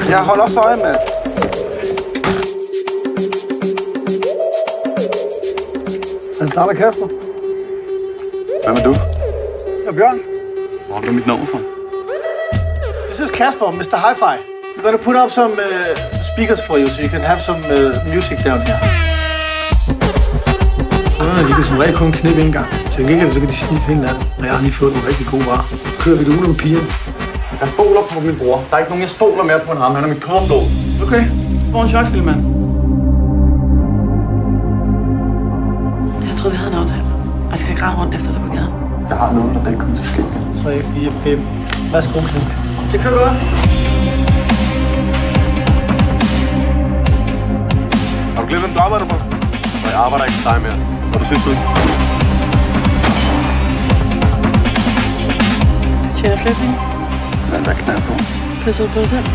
Jeg holder også øje med. Er det dig, der Kasper? Hvem er du? Jeg er Bjørn. Hvor er det mit nummer fra? This is Kasper, Mr. Hi-Fi. We're gonna put up some speakers for you, so you can have some music down here. De kan som regel kun knippe en gang. Til gengæld så kan de sniffe hele natten. Og jeg har lige fået nogle rigtig gode varer. Kører vi det ude med pigerne. Jeg stoler på min bror. Der er ikke nogen, jeg stoler mere på end ham. Han er mit kombo. Okay, få en chance, lille mand. Jeg troede, vi havde en aftale. Jeg skal ikke rende rundt efter dig på gaden. Jeg har noget, der ikke kommer til at ske. 3, 4, 5. Værsgo, Knut. Det kan du godt. Har du glemt, hvem du arbejder på? Og jeg arbejder ikke for dig mere. Så du synes du ikke? Du tjener flere penge. Hvad er der knald på? Passer du på dig selv?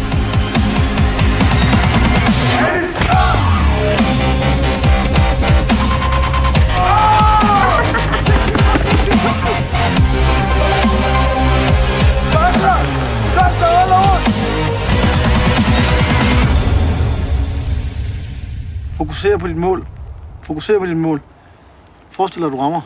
Fokuser på dit mål. Fokuser på dit mål. Forestil dig, at du rammer.